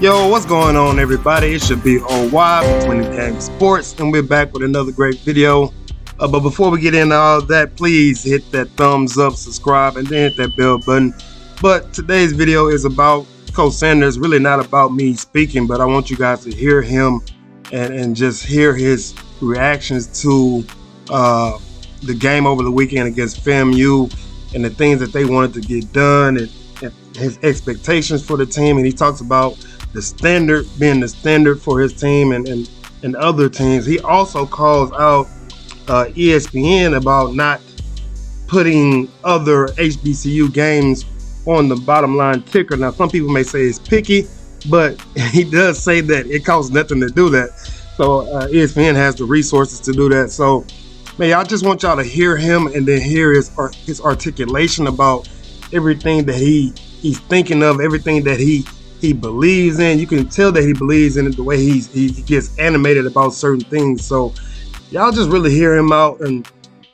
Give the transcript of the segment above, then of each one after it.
Yo, what's going on, everybody? It should be OY Between the Game Sports, and we're back with another great video. But before we get into all that, please hit that thumbs up, subscribe, and then hit that bell button. But today's video is about Coach Sanders, really not about me speaking, but I want you guys to hear him and just hear his reactions to the game over the weekend against FAMU and the things that they wanted to get done and his expectations for the team. And he talks about the standard being the standard for his team and other teams. He also calls out ESPN about not putting other HBCU games on the bottom line ticker. Now, some people may say it's picky, but he does say that it costs nothing to do that. So ESPN has the resources to do that. So, man, I just want y'all to hear him and then hear his articulation about everything that he's thinking of, everything that he believes in. You can tell that he believes in it, the way he gets animated about certain things. So y'all just really hear him out and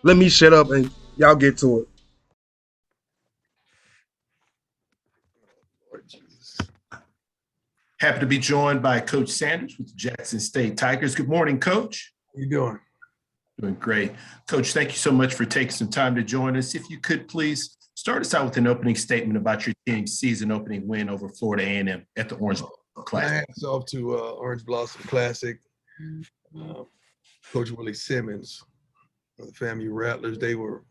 let me shut up and y'all get to it. Happy to be joined by Coach Sanders with the Jackson State Tigers. Good morning, Coach. How you doing? Doing great. Coach, thank you so much for taking some time to join us. If you could please start us out with an opening statement about your team's season opening win over Florida A&M at the Orange Classic. Hats off to Orange Blossom Classic. Coach Willie Simmons, the FAMU Rattlers, they were,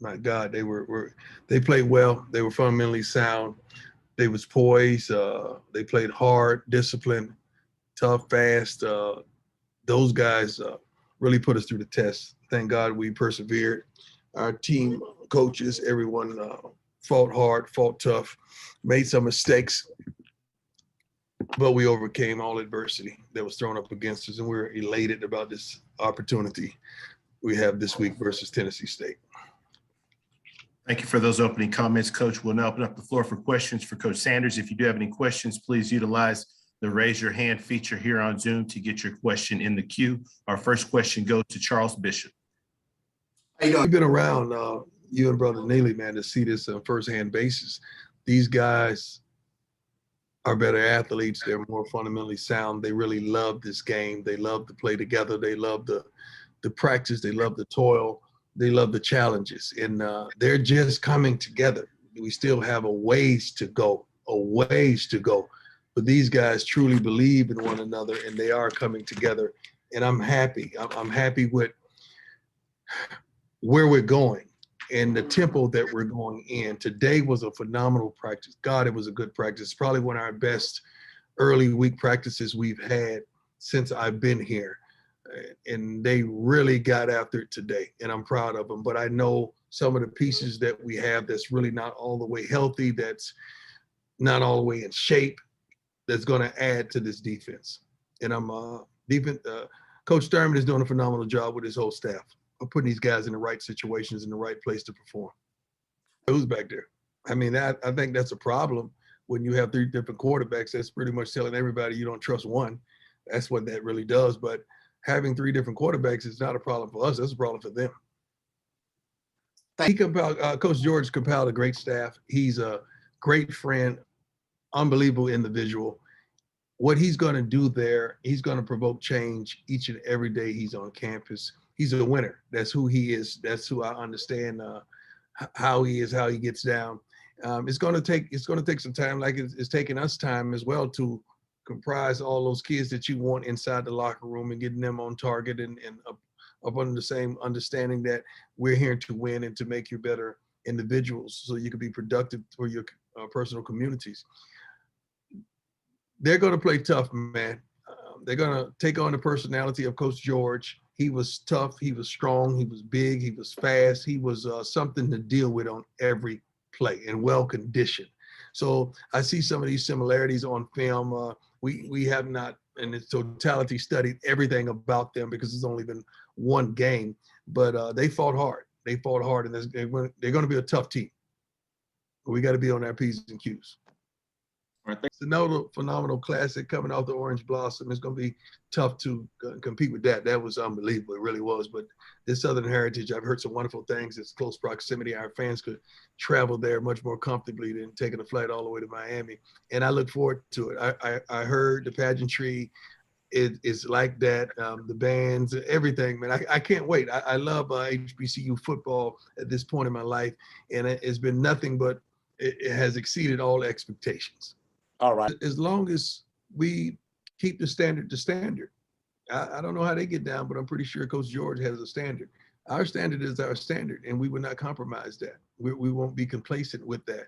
my God, they played well. They were fundamentally sound. They was poised. They played hard, disciplined, tough, fast. Those guys really put us through the test. Thank God we persevered. Our team, coaches, everyone fought hard, fought tough, made some mistakes, but we overcame all adversity that was thrown up against us, and we're elated about this opportunity we have this week versus Tennessee State. Thank you for those opening comments, Coach. We'll now open up the floor for questions for Coach Sanders. If you do have any questions, please utilize the raise your hand feature here on Zoom to get your question in the queue. Our first question goes to Charles Bishop. You've been around, you and Brother Neely, man, to see this on first-hand basis. These guys are better athletes. They're more fundamentally sound. They really love this game. They love to play together. They love the practice. They love the toil. They love the challenges. And they're just coming together. We still have a ways to go. But these guys truly believe in one another, and they are coming together. And I'm happy. I'm happy with where we're going and the tempo that we're going in. Today was a phenomenal practice. God, it was a good practice. Probably one of our best early week practices we've had since I've been here. And they really got after it today, and I'm proud of them. But I know some of the pieces that we have that's really not all the way healthy, that's not all the way in shape, that's going to add to this defense. And I'm Coach Thurman is doing a phenomenal job with his whole staff of putting these guys in the right situations, in the right place to perform. Who's back there? I mean, I think that's a problem when you have three different quarterbacks. That's pretty much telling everybody you don't trust one. That's what that really does. But having three different quarterbacks is not a problem for us. That's a problem for them. Coach George compiled a great staff. He's a great friend, unbelievable individual. What he's going to do there, he's going to provoke change each and every day he's on campus. He's a winner. That's who he is. That's who I understand how he is, how he gets down. It's going to take some time, like it's taking us time as well, to comprise all those kids that you want inside the locker room and getting them on target and up under the same understanding that we're here to win and to make you better individuals so you can be productive for your personal communities. They're going to play tough, man. They're going to take on the personality of Coach George. He was tough. He was strong. He was big. He was fast. He was something to deal with on every play and well-conditioned. So I see some of these similarities on film. We have not, in its totality, studied everything about them because it's only been one game. But they fought hard. They fought hard, and they're going to be a tough team. We got to be on our P's and Q's. It's another phenomenal classic coming off the Orange Blossom. It's going to be tough to compete with that. That was unbelievable. It really was. But this Southern Heritage, I've heard some wonderful things. It's close proximity. Our fans could travel there much more comfortably than taking a flight all the way to Miami. And I look forward to it. I heard the pageantry is like that. The bands, everything, man. I can't wait. I love HBCU football at this point in my life. And it's been nothing but it has exceeded all expectations. All right. As long as we keep the standard to standard. I don't know how they get down, but I'm pretty sure Coach George has a standard. Our standard is our standard, and we will not compromise that. We won't be complacent with that.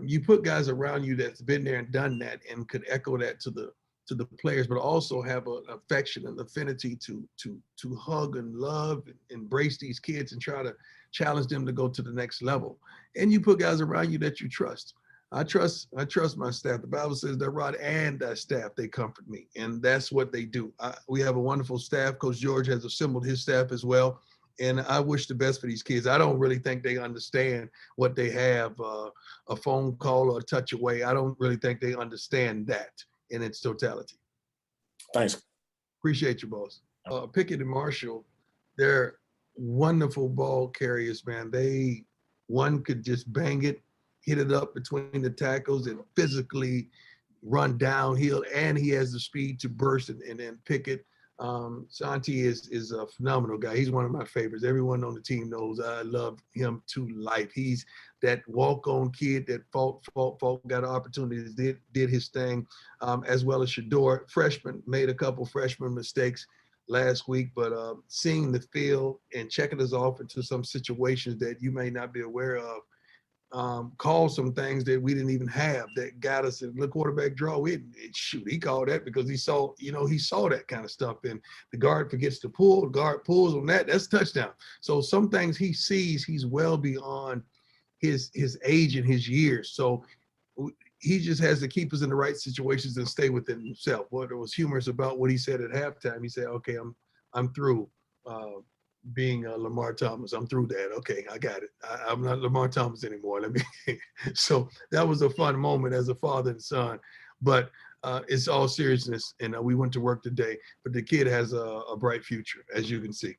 You put guys around you that's been there and done that and could echo that to the players, but also have an affection and affinity to hug and love and embrace these kids and try to challenge them to go to the next level. And you put guys around you that you trust. I trust my staff. The Bible says that rod and thy staff, they comfort me. And that's what they do. We have a wonderful staff. Coach George has assembled his staff as well. And I wish the best for these kids. I don't really think they understand what they have, a phone call or a touch away. I don't really think they understand that in its totality. Thanks. Appreciate you, boss. Pickett and Marshall, they're wonderful ball carriers, man. One could just bang it, hit it up between the tackles and physically run downhill, and he has the speed to burst and then pick it. Santi is a phenomenal guy. He's one of my favorites. Everyone on the team knows I love him to life. He's that walk-on kid that fought, got opportunities, did his thing, as well as Shador. Freshman, made a couple freshman mistakes last week, but seeing the field and checking us off into some situations that you may not be aware of, called some things that we didn't even have that got us in the quarterback draw. He called that because he saw that kind of stuff. And the guard forgets to pull, the guard pulls on that, that's touchdown. So some things he sees, he's well beyond his age and his years. So he just has to keep us in the right situations and stay within himself. What was humorous about what he said at halftime, he said, okay, I'm through being Lamar Thomas. I'm through that. Okay, I got it. I'm not Lamar Thomas anymore. So that was a fun moment as a father and son. But it's all seriousness, and we went to work today. But the kid has a bright future, as you can see.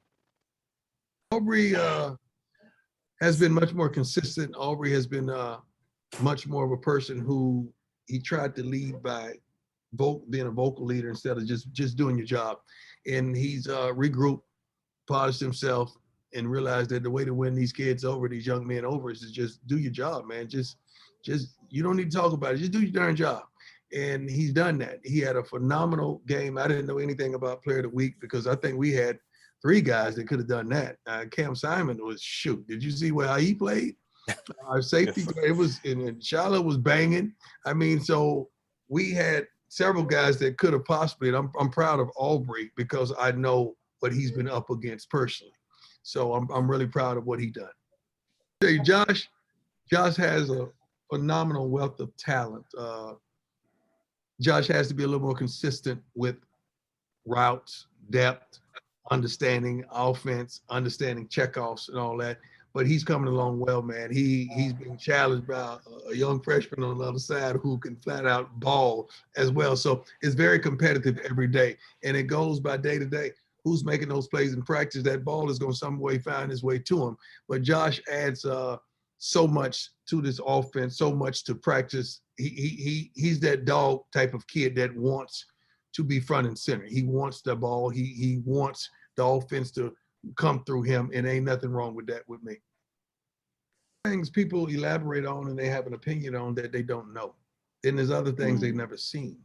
Aubrey has been much more consistent. Aubrey has been much more of a person who he tried to lead by being a vocal leader instead of just doing your job. And he's regrouped, polished himself, and realized that the way to win these kids over, these young men over, is to just do your job, man. Just you don't need to talk about it. Just do your darn job. And he's done that. He had a phenomenal game. I didn't know anything about Player of the Week because I think we had 3 guys that could have done that. Cam Simon was shoot. Did you see how he played? Our safety, it was, and Shiloh was banging. I mean, so we had several guys that could have possibly, and I'm proud of Aubrey because I know what he's been up against personally. So I'm really proud of what he done. Hey, Josh has a phenomenal wealth of talent. Josh has to be a little more consistent with routes, depth, understanding offense, understanding checkoffs and all that. But he's coming along well, man. He's being challenged by a young freshman on the other side who can flat out ball as well. So it's very competitive every day. And it goes by day to day. Who's making those plays in practice? That ball is going to some way find its way to him. But Josh adds so much to this offense, so much to practice. He's that dog type of kid that wants to be front and center. He wants the ball. He wants the offense to come through him, and ain't nothing wrong with that with me. Things people elaborate on and they have an opinion on that they don't know. Then there's other things they've never seen.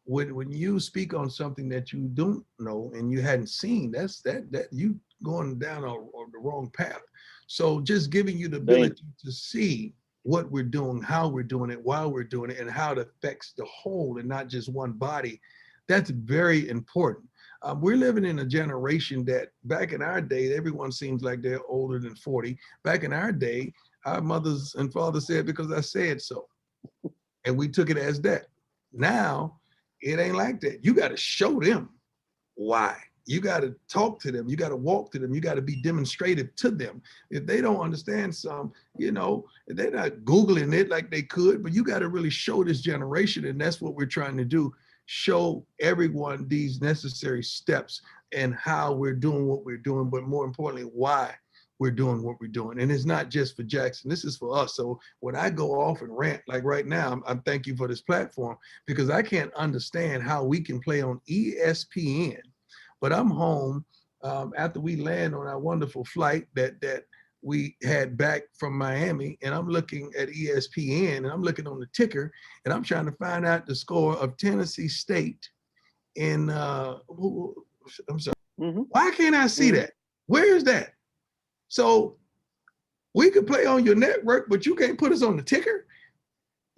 When you speak on something that you don't know and you hadn't seen, that you going down on the wrong path. So just giving you the ability to see what we're doing, how we're doing it, why we're doing it, and how it affects the whole and not just one body, that's very important. We're living in a generation that back in our day, everyone seems like they're older than 40. Back in our day, our mothers and fathers said, because I said so. And we took it as that. Now, it ain't like that. You got to show them why. You got to talk to them. You got to walk to them. You got to be demonstrative to them. If they don't understand some, they're not Googling it like they could, but you got to really show this generation. And that's what we're trying to do. Show everyone these necessary steps and how we're doing what we're doing, but more importantly, why we're doing what we're doing. And it's not just for Jackson, this is for us. So when I go off and rant, like right now, I'm thank you for this platform, because I can't understand how we can play on ESPN, but I'm home after we land on our wonderful flight that we had back from Miami, and I'm looking at ESPN and I'm looking on the ticker and I'm trying to find out the score of Tennessee State in, I'm sorry, why can't I see that? Where is that? So we could play on your network, but you can't put us on the ticker?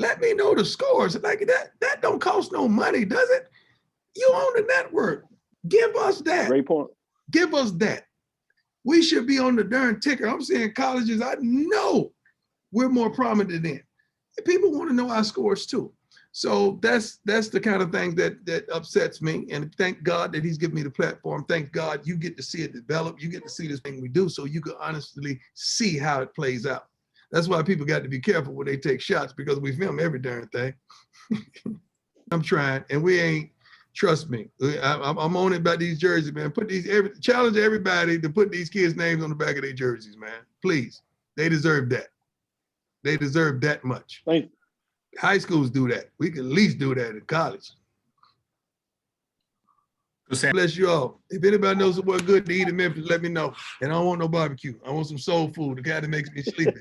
Let me know the scores. Like that don't cost no money, does it? You own the network. Give us that. Great point. Give us that. We should be on the darn ticker. I'm saying colleges, I know we're more prominent than. And people want to know our scores too. So that's the kind of thing that upsets me. And thank God that he's given me the platform. Thank God you get to see it develop. You get to see this thing we do so you can honestly see how it plays out. That's why people got to be careful when they take shots, because we film every darn thing. I'm trying, and we ain't, trust me. I'm on it about these jerseys, man. Challenge everybody to put these kids' names on the back of their jerseys, man. Please. They deserve that. They deserve that much. Thank you. High schools do that. We can at least do that in college. Bless you all. If anybody knows what good to eat in Memphis, let me know. And I don't want no barbecue. I want some soul food, the guy that makes me sleepy.